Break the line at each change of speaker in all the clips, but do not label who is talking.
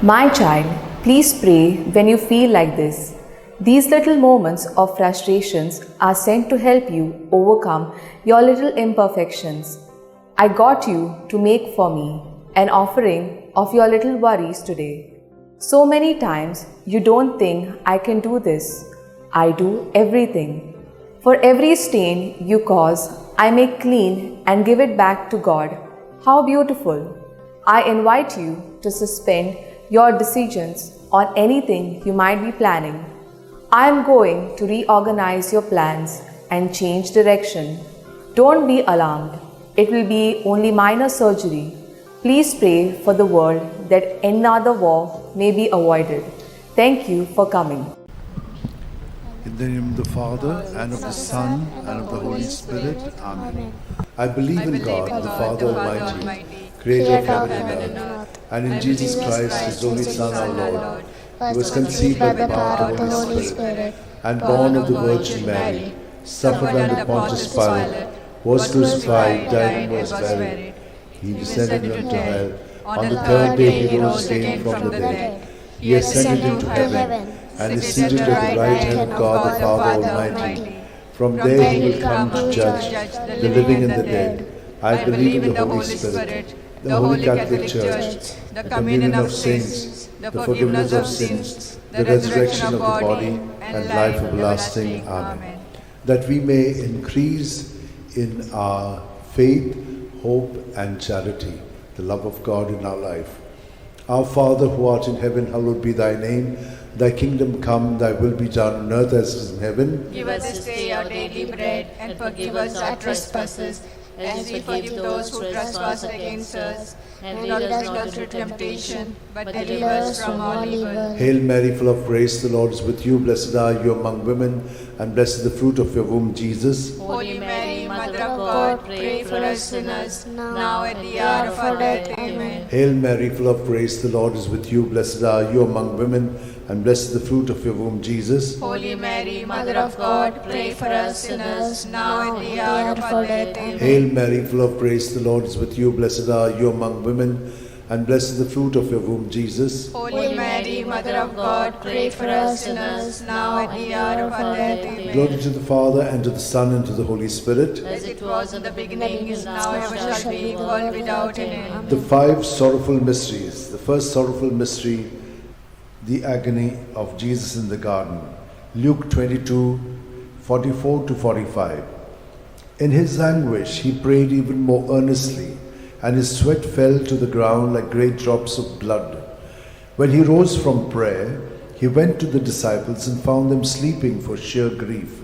My child, please pray when you feel like this. These little moments of frustrations are sent to help you overcome your little imperfections. I got you to make for me an offering of your little worries today. So many times you don't think I can do this. I do everything. For every stain you cause, I make clean and give it back to God. How beautiful! I invite you to suspend your decisions on anything you might be planning. I am going to reorganize your plans and change direction. Don't be alarmed. It will be only minor surgery. Please pray for the world that another war may be avoided. Thank you for coming.
In the name of the Father, and of the Son, and of the Holy Spirit. Amen. I believe in God, the Father Almighty, creator of heaven and earth, and in Jesus Christ, his only Son, our Lord, who was conceived by the power of the Holy Spirit, and born of the Virgin Mary, suffered under Pontius Pilate, was crucified, died, and was buried. He descended into hell. On the third day he rose again from the dead. He ascended into heaven, and is seated at the right hand of God the Father Almighty. From there he will come to judge the living and the dead. I believe in the Holy Spirit, the Holy Catholic Church, the communion of saints, the forgiveness of sins, the resurrection of the body, and life everlasting. Amen. That we may increase in our faith, hope, and charity, the love of God in our life. Our Father who art in heaven, hallowed be thy name. Thy kingdom come, thy will be done on earth as it is in heaven.
Give us this day our daily bread, and forgive us our trespasses, as we forgive those who trespass against us. And lead us not into temptation, but deliver us from all evil.
Hail Mary, full of grace, the Lord is with you. Blessed are you among women, and blessed is the fruit of your womb, Jesus.
Holy Mary, Mother of God, pray for us sinners, now at the hour of our death. Amen.
Hail Mary, full of grace, the Lord is with you. Blessed are you among women, and blessed is the fruit of your womb, Jesus.
Holy Mary, Mother of God, pray for us sinners, now at the hour of our death. Amen.
Hail Mary, full of grace, the Lord is with you. Blessed are you among women, and blessed is the fruit of your womb, Jesus.
Holy Mary, Mother of God, pray for us sinners, now at the hour of our death. Amen.
Glory to the Father, and to the Son, and to the Holy Spirit.
As it was in the beginning, is now, ever shall be, world without end.
The five sorrowful mysteries. The first sorrowful mystery, the agony of Jesus in the garden. Luke 22, 44 to 45. In his anguish, he prayed even more earnestly, and his sweat fell to the ground like great drops of blood. When he rose from prayer, he went to the disciples and found them sleeping for sheer grief.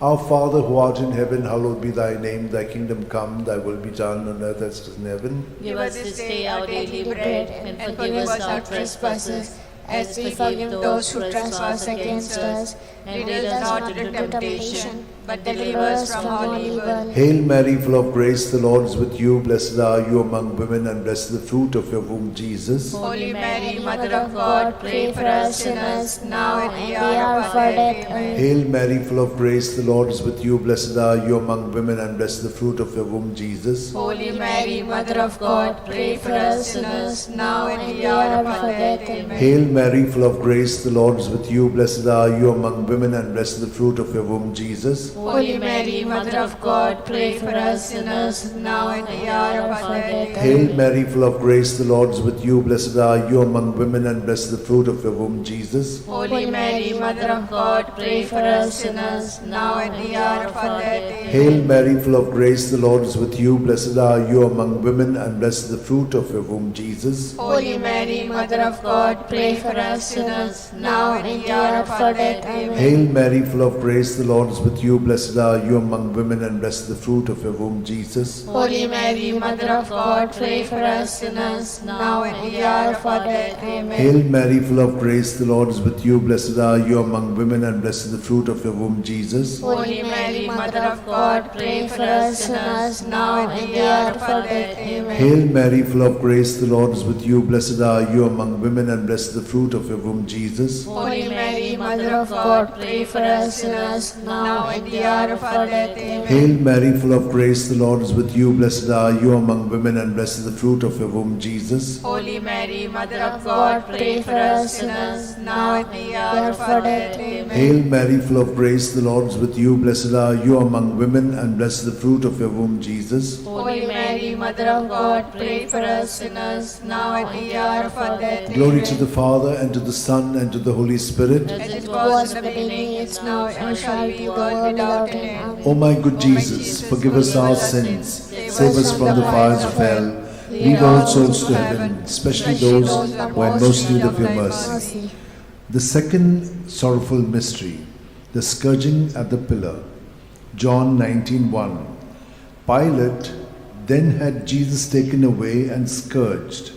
Our Father who art in heaven, hallowed be thy name. Thy kingdom come, thy will be done on earth as it is in heaven.
Give us this day our daily bread, and forgive us our trespasses, as we forgive those who trespass against us. And lead us not into temptation, but deliver us from all evil.
Hail Mary, full of grace, the Lord is with you. Blessed are you among women, and blessed is the fruit of your womb, Jesus.
Holy Mary, Mother of God, pray for us sinners, now and at the hour of our death. Amen.
Hail Mary, full of grace, the Lord is with you. Blessed are you among women, and blessed is the fruit of your womb, Jesus.
Holy Mary, Mother of God, pray for us sinners, now and at the hour of our death. Amen.
Hail Mary, full of grace, the Lord is with you. Blessed are you among women, and blessed is the fruit of your womb, Jesus.
Holy Mary, Mother of God, pray for us sinners, now and at the hour of our death.
Hail Mary, full of grace, the Lord is with you. Blessed are you among women, and blessed is the fruit of your womb, Jesus.
Holy Mary, Mother of God, pray for us sinners, now and at the hour of our death.
Hail Mary, full of grace, the Lord is with you. Blessed are you among women, and blessed is the fruit of your womb, Jesus.
Holy Mary, Mother of God, pray for us sinners, now and at the hour of our death. Amen.
Hail Mary, full of grace, the Lord is with you. Blessed are you among women, and blessed is the fruit of your womb, Jesus.
Holy Mary, Mother of God, pray for us sinners, now and at the hour of our death. Amen.
Hail Mary, full of grace, the Lord is with you. Blessed are you among women, and blessed is the fruit of your womb, Jesus.
Holy Mary, Mother of God, pray for us sinners, now and at the hour of our death. Amen.
Hail Mary, full of grace, the Lord is with you. Blessed are you among women, and blessed is the fruit of your womb, Jesus.
Holy Mary, Mother of God, pray for us sinners, now and the hour of our death. Amen.
Hail Mary, full of grace, the Lord is with you. Blessed are you among women, and blessed is the fruit of your womb, Jesus.
Holy Mary, Mother of God, pray for us sinners, now and the hour of our death. Amen.
Hail Mary, full of grace, the Lord is with you. Blessed are you among women, and blessed is the fruit of your womb, Jesus.
Holy Mary, Mother of God, pray for us sinners, now and the hour of our death.
Glory to the Father, and to the Son, and to the Holy Spirit.
As it was in the beginning, is now, and shall be, world without end.
O my good Jesus, forgive us our sins, save us from the fires of hell, lead all souls to heaven, especially those who are in most need of your mercy. The second sorrowful mystery, the scourging at the pillar. John 19:1. Pilate then had Jesus taken away and scourged.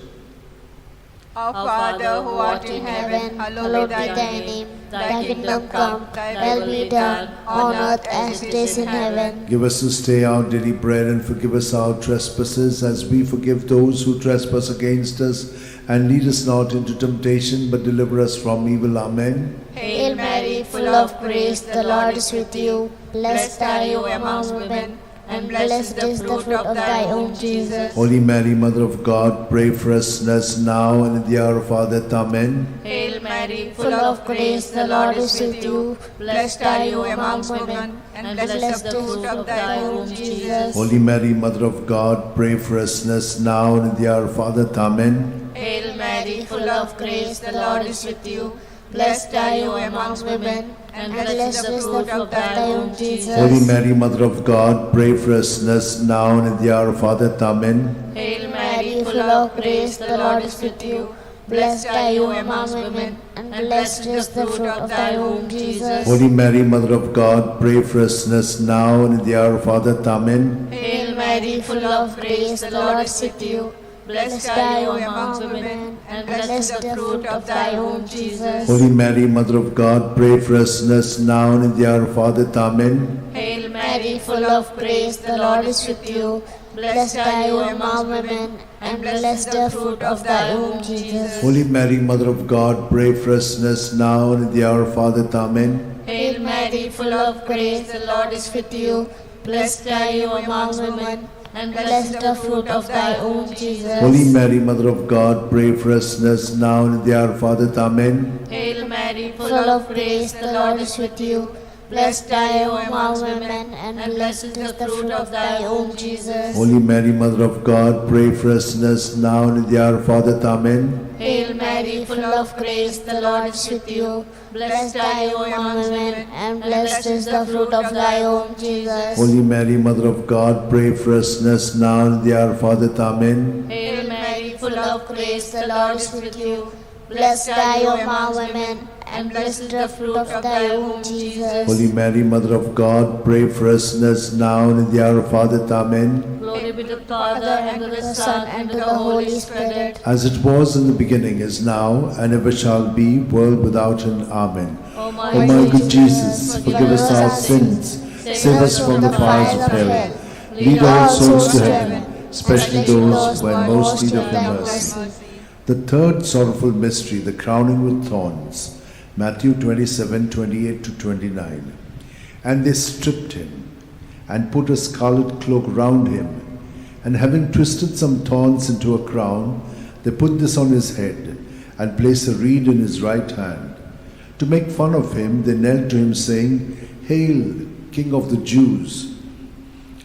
Our Father, who art in heaven, hallowed be thy name. Thy kingdom come, thy will be done, on earth as it is in heaven.
Give us this day our daily bread, and forgive us our trespasses, as we forgive those who trespass against us. And lead us not into temptation, but deliver us from evil. Amen.
Hail Mary, full of grace, the Lord is with you. Blessed are you among women, and blessed is the fruit of thy womb, Jesus.
Holy Mary, Mother of God, pray for us sinners now and in the hour of our death. Amen.
Hail Mary,
Full of grace, the Lord is with you.
blessed are you among women, and blessed is the fruit of thy womb, Jesus.
Holy Mary, Mother of God, pray for us sinners now and in the hour of our death. Amen.
Hail Mary, full of grace, the Lord is with you. Blessed are you among women, and blessed is the fruit of thy womb, Jesus.
Holy Mary, Mother of God, pray for us sinners now and in the hour of our death. Amen.
Hail
Mary, full of grace, the Lord is with you. Blessed are you among women, and blessed is the fruit of thy womb, Jesus.
Holy Mary, Mother of God, pray for us sinners now and in the hour of our death. Amen.
Hail Mary, full of grace, the Lord is with you. Blessed are you among women, and blessed is the fruit of thy womb, Jesus.
Holy Mary, Mother of God, pray for us sinners now and in the hour of our death. Amen.
Hail
Mary, full of grace, the Lord is with you. Blessed are you among women, and blessed the fruit of thy womb, Jesus.
Holy Mary, Mother of God, pray for us sinners now and in the hour of our death. Amen.
Hail Mary, full of grace, the Lord is with you. Blessed are you among women, and blessed the fruit of thy womb, Jesus.
Holy Mary, Mother of God, pray for us sinners now and in the hour of our death. Amen.
Hail Mary,
Full of grace, the Lord is with you. Blessed are you among women, and blessed is the fruit of thy womb, Jesus.
Holy Mary, Mother of God, pray for us sinners now and in the hour of our death. Amen.
Hail Mary, full of grace, the Lord is with you. Blessed are you among women, and blessed is the fruit of thy womb, Jesus.
Holy Mary, Mother of God, pray for us sinners now and in the hour of our death. Amen.
Hail Mary,
Full of grace, the Lord is with you. Blessed are you among women, and blessed is the fruit of thy womb, Jesus.
Holy Mary, Mother of God, pray for us sinners now and in the hour of our death. Amen.
glory be to the Father, and to the Son, and to the Holy Spirit.
As it was in the beginning, is now, and ever shall be, world without end. Amen.
O
O my good Jesus, forgive us our sins, save us from the fires of hell, lead all souls to heaven, especially those who are in most need of your mercy. The third sorrowful mystery, the crowning with thorns. Matthew 27:28-29. And they stripped him, and put a scarlet cloak round him, and having twisted some thorns into a crown, they put this on his head, and placed a reed in his right hand. To make fun of him, they knelt to him, saying, Hail, King of the Jews!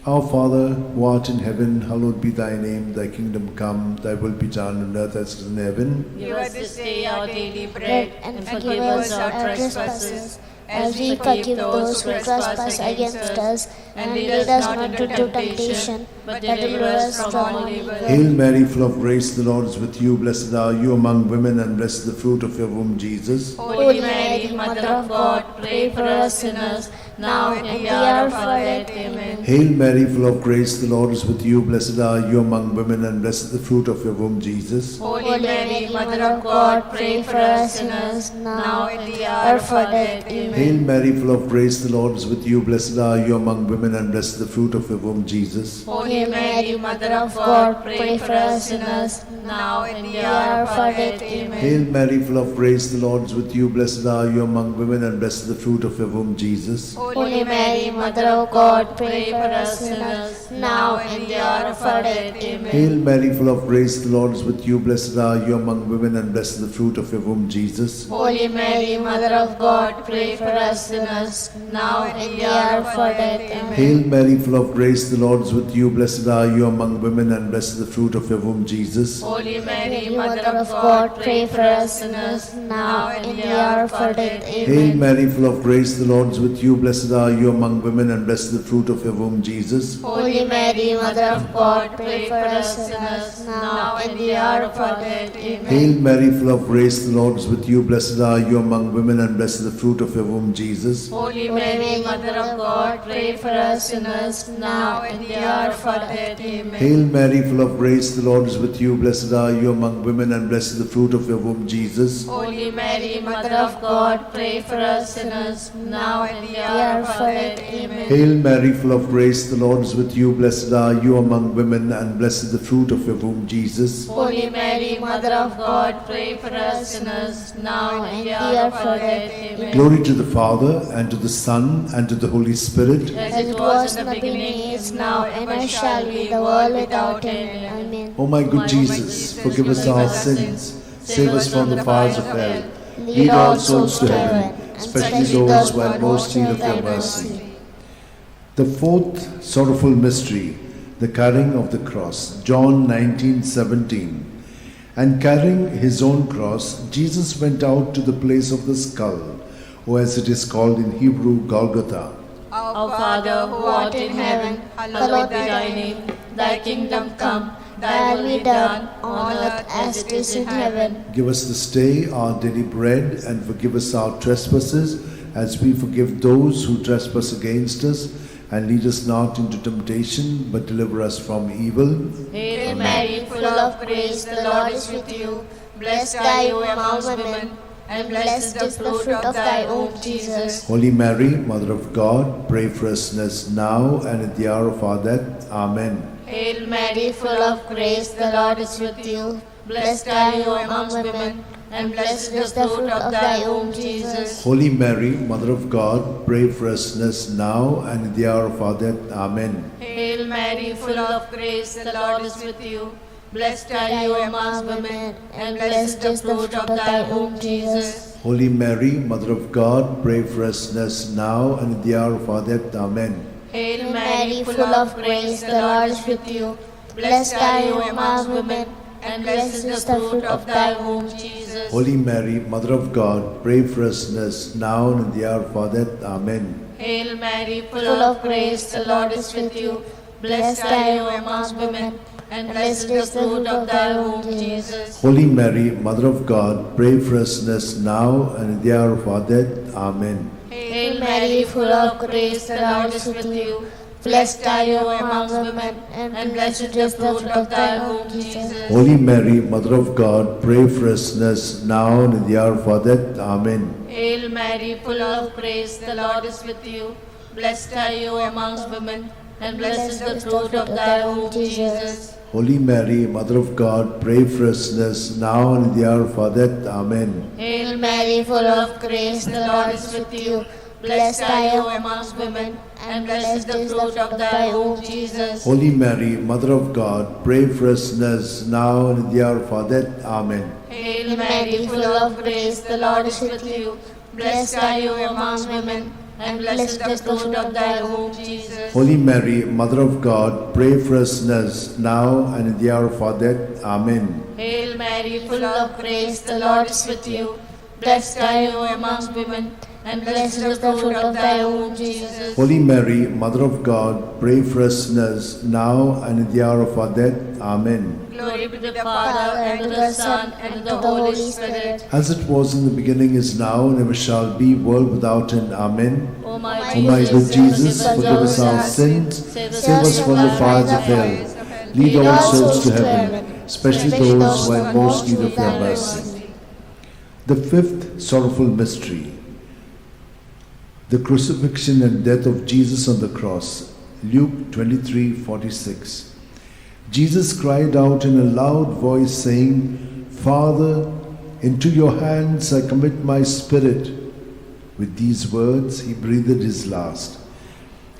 Our Father, who art in heaven, hallowed be thy name. Thy kingdom come, thy will be done on earth as it is in heaven.
Give us this day our daily bread,
And forgive us our trespasses, as we forgive those who trespass against us. And lead us not into temptation, but deliver us from evil.
Hail Mary, full of grace, the Lord is with you. Blessed are you among women, and blessed is the fruit of your womb, Jesus.
Holy Mary, Mother of God, pray for us sinners, now and in the hour of our death. Amen.
Hail Mary, full of grace, the Lord is with you. Blessed are you among women, and blessed is the fruit of your womb, Jesus.
Holy Mary, Mary, Mother of God, pray for us sinners, now and at the hour of our death. Amen.
Hail Mary, full of grace, the Lord is with you. Blessed are you among women, and blessed is the fruit of your womb, Jesus.
Holy Mary, Mother of God, pray for us sinners, now and at the hour of our death. Amen.
Hail Mary, full of grace, the Lord is with you. Blessed are you among women, and blessed is the fruit of your womb, Jesus.
Holy Mary, Mother of God, pray for us sinners, now and at the hour of our death. Amen.
Hail Mary, full of grace, the Lord is with you. Blessed are you among women, and blessed is the fruit of your womb, Jesus.
Holy Mary, Mother of God, pray for us sinners, now and at the hour of our death. Amen.
Hail Mary, full of grace, the Lord is with you. Blessed are you among women, and blessed is the fruit of your womb, Jesus.
Holy Mary, Mother of God, pray for us sinners, now and at the hour of our death.
Hail
Amen.
Mary, full of grace, the Lord is with you. Blessed are you among women, and blessed is the fruit of your womb, Jesus.
Holy Mary, Mother of God, pray for us sinners, now and at the hour of our death. Amen.
Hail Mary, full of grace, the Lord is with you. Blessed are you among women, and blessed is the fruit of your womb, Jesus.
Holy Mary, Mother of God, pray for us sinners, now and at the hour of our death. Amen.
Hail Mary, full of grace, the Lord is with you. Blessed are you among women, and blessed is the fruit of your womb, Jesus.
Holy Mary, Mother of God, pray for us sinners, now and at the hour of our death. Amen.
Hail Mary, full of grace, the Lord is with you. Blessed are you among women, and blessed is the fruit of your womb, Jesus.
Holy Mary, Mother of God, pray for us sinners, now and at the hour of our death. Amen.
Glory to the Father, and to the Son, and to the Holy Spirit.
As it was in the beginning, is now, and ever shall be, the world without end. Amen.
O my good Jesus, forgive us our sins, save us from the fires of hell, lead all souls to heaven, especially those who have most need of your mercy. The fourth sorrowful mystery, the carrying of the cross. John 19:17. And carrying his own cross, Jesus went out to the place of the skull, or as it is called in Hebrew, Golgotha.
Our Father, who art in heaven, hallowed be thy name. Thy kingdom come, thy will be done, on earth as it is in heaven.
Give us this day our daily bread, and forgive us our trespasses, as we forgive those who trespass against us. And lead us not into temptation, but deliver us from evil.
Hail Mary, full of grace, the Lord is with you. Blessed are you among women, and blessed is the fruit of thy womb, Jesus.
Holy Mary, Mother of God, pray for us sinners now and at the hour of our death. Amen.
Hail Mary, full of grace, the Lord is with you. Blessed are you among women, and blessed is the fruit of thy womb, Jesus.
Holy Mary, Mother of God, pray for us sinners now and at the hour of our death. Amen.
Hail Mary, full of grace, the Lord is with you. Blessed are you among women, and blessed is the fruit of thy womb, Jesus.
Holy Mary, Mother of God, pray for us sinners now and at the hour of our death. Amen.
Hail Mary, full of grace, the Lord is with you. Blessed are you among women, and blessed is the fruit of thy womb, Jesus.
Holy Mary, Mother of God, pray for us sinners now and at the hour of our death. Amen.
Hail Mary, full of grace, the Lord is with you. Blessed are you among women, and blessed is the fruit of thy womb, Jesus.
Holy Mary, Mother of God, pray for us sinners now and at the hour of our death. Amen.
Hail Mary, full of grace, the Lord is with you. Blessed are you among women, and blessed is the fruit of thy womb, Jesus.
Holy Mary, Mother of God, pray for us sinners now and at the hour of our death. Amen.
Hail Mary, full of grace, the Lord is with you. Blessed are you among women, and blessed is the fruit of thy womb, Jesus.
Holy Mary, Mother of God, pray for us sinners now and at the hour of our death. Amen.
Hail Mary, full of grace, the Lord is with you. Blessed are you among women, and blessed is the fruit of thy womb, Jesus.
Holy Mary, Mother of God, pray for us sinners now and at the hour of our death. Amen.
Hail Mary, full of grace, the Lord is with you. Blessed are you among women, and blessed is the fruit of thy womb, Jesus.
Holy Mary, Mother of God, pray for us sinners now and at the hour of our death. Amen.
Hail Mary, full of grace, the Lord is with you. Blessed are you among women, and blessed is the fruit of thy womb, Jesus.
Holy Mary, Mother of God, pray for us sinners now and at the hour of our death. Amen.
Glory be to the Father, and to the Son, and to the Holy Spirit.
As it was in the beginning, is now, and ever shall be, world without end. Amen.
O my
O my good Jesus, forgive us our sins, save us from the fires of hell, lead all souls to heaven, especially those who are in most need of your mercy. The fifth sorrowful mystery, the crucifixion and death of Jesus on the cross. Luke 23:46. Jesus cried out in a loud voice, saying, Father, into your hands I commit my spirit. With these words he breathed his last.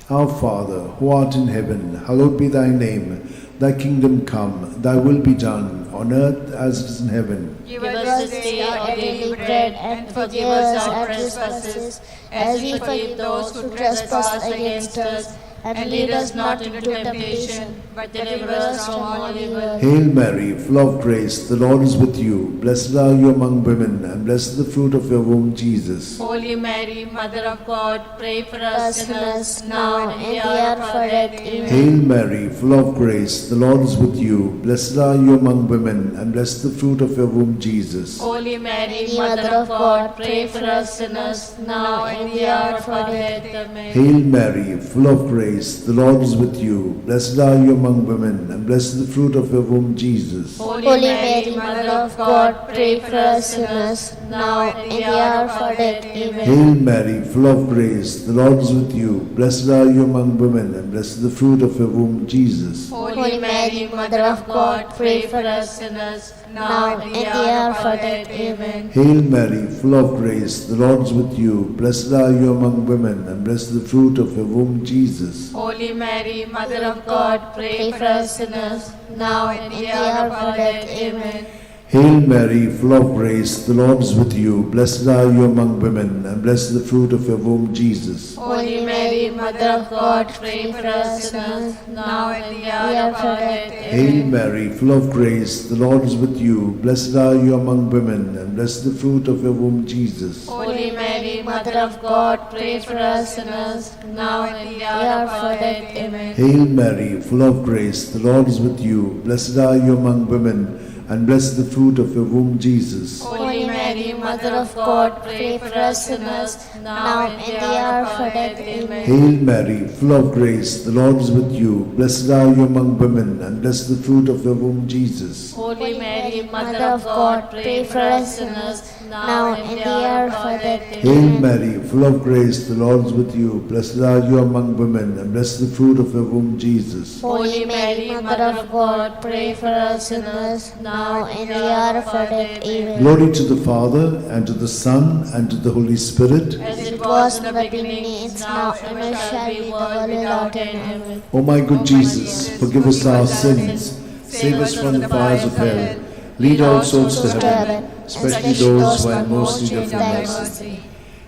Our Father, who art in heaven, hallowed be thy name. Thy kingdom come, thy will be done, on earth as it is in heaven.
Give us this day our daily bread, and forgive us our trespasses, as we forgive those who trespass against us. And lead us not into temptation, but deliver us from all evil.
Hail Mary, full of grace, the Lord is with you. Blessed are you among women, and blessed is the fruit of your womb, Jesus.
Holy Mary, Mother of God, pray for us sinners, now and in the hour of our death. Amen.
Hail Mary, full of grace, the Lord is with you. Blessed are you among women, and blessed is the fruit of your womb, Jesus.
Holy Mary, Mother of God, pray for us sinners, now and in the hour of our death. Amen.
Hail Mary, full of grace, the Lord is with you. Blessed are you among women, and blessed is the fruit of your womb, Jesus.
Holy Mary, Mother of God, pray for us sinners, now and in the hour of our death. Amen.
Hail Mary, full of grace, the Lord is with you. Blessed are you among women, and blessed is the fruit of your womb, Jesus.
Holy Mary, Mother of God, pray for us sinners, now and in the hour of our death. Amen.
Hail Mary, full of grace, the Lord is with you. Blessed are you among women, and blessed is the fruit of your womb, Jesus.
Holy Mary, Mother of God, pray for us sinners, now and in the hour of our death. Amen.
Hail Mary, full of grace, the Lord is with you. Blessed are you among women, and blessed is the fruit of your womb, Jesus.
Holy Mary, Mother of God, pray for us sinners, now and in the hour of our death.
Hail Mary, full of grace, the Lord is with you. Blessed are you among women, and blessed is the fruit of your womb, Jesus.
Holy Mary, Mother of God, pray for us sinners, now and in the hour of our death. Amen.
Hail Mary, full of grace, the Lord is with you. Blessed are you among women, and blessed is the fruit of your womb, Jesus.
Holy Mary, Mother of God, pray for us sinners, now and in the hour of our death. Amen.
Hail Mary, full of grace, the Lord is with you. Blessed are you among women, and blessed is the fruit of your womb, Jesus.
Holy Mary, Mother of God, pray for us sinners, now and in the hour of our death.
Hail Mary, full of grace, the Lord is with you. Blessed are you among women, and blessed is the fruit of your womb, Jesus.
Holy Mary, Mother of God, pray for us sinners, now and in the hour of our death. Amen.
Glory to the Father, and to the Son, and to the Holy Spirit.
As it was in the beginning, is now, and ever shall be, world without end. Amen.
O my good Jesus, forgive us our sins, save us from the fires of hell, lead all souls to heaven, especially those who are in most need of your mercy.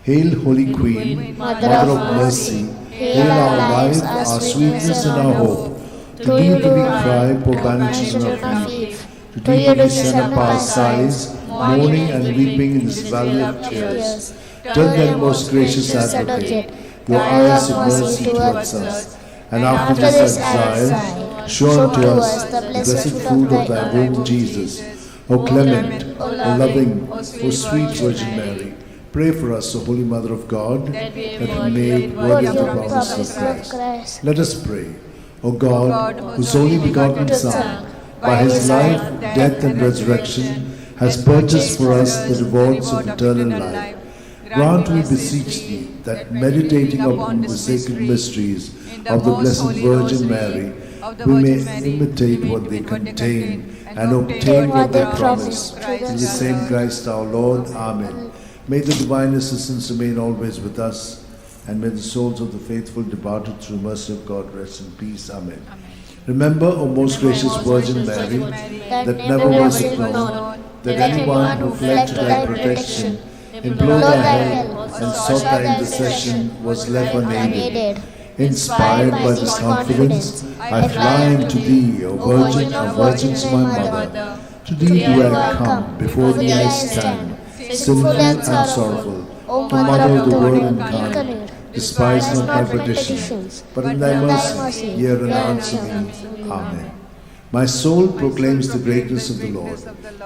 Hail, Holy Queen, Mother of mercy, hail our life, our sweetness, and our hope. To thee do we cry, poor banished of Eve. To thee do we send up our sighs, mourning and weeping in this valley of tears. Turn then, most gracious Advocate, your eyes of mercy towards us, and after this exile, show unto us the blessed fruit of thy womb, Jesus. O clement, O loving, O sweet Virgin Mary, pray for us, O Holy Mother of God, that we may be made worthy of the promise of Christ. Let us pray. O God, whose only begotten Son, by his life, death, and resurrection, has purchased for us the rewards of eternal life, grant, we beseech thee, that meditating upon the sacred mysteries of the Blessed Virgin Mary, we may imitate what they contain and obtain what they promise. In the same Christ our Lord. Amen. May the divine assistance remain always with us, and may the souls of the faithful departed through mercy of God rest in peace. Amen. Remember, O most gracious Virgin Mary, that never was it known that anyone who fled to thy protection, implored thy help, and sought thy intercession was left unaided. Inspired by this confidence, I fly unto thee, O Virgin of Virgins, my Mother. To thee do I come, before thee I stand, sinful and sorrowful, O Mother of the Word incarnate. Despise not my petitions, but in thy mercy hear and answer me. Amen. My soul proclaims the greatness of the Lord.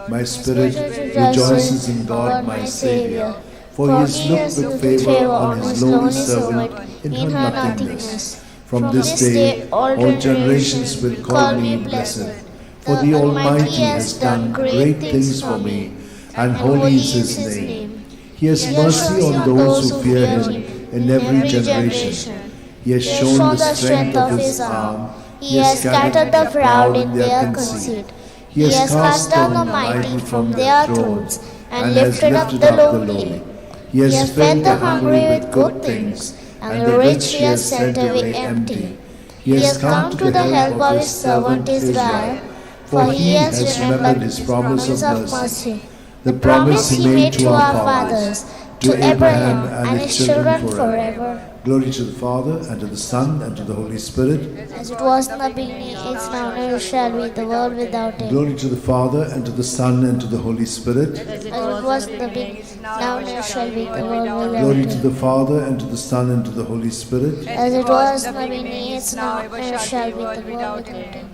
My spirit rejoices in God my Saviour, for he has looked with favour on his lowly servant in her nothingness. From this day all generations will call me blessed. For the Almighty has done great things for me, and holy is his name. He has mercy on those who fear him in every generation. He has shown the strength of his arm.
He has scattered the proud in their conceit.
He has cast down the mighty from their thrones
and lifted up the lowly.
He has fed the hungry with good things, and the rich he has sent away empty.
He has come to the help of his servant Israel, for he has remembered his promise of mercy,
the promise he made to our
fathers, to Abraham and his children forever.
Glory to the Father, and to the Son, and to the Holy Spirit.
As it was in the beginning, is now, and ever shall be, the world without end.
Glory to the Father, and to the Son, and to the Holy Spirit.
As it was in the beginning, now, and ever shall be, the world without
Glory
end.
to the Father, and to the Son, and to the Holy Spirit.
As it was in the beginning, is now, and ever shall be, the world without end.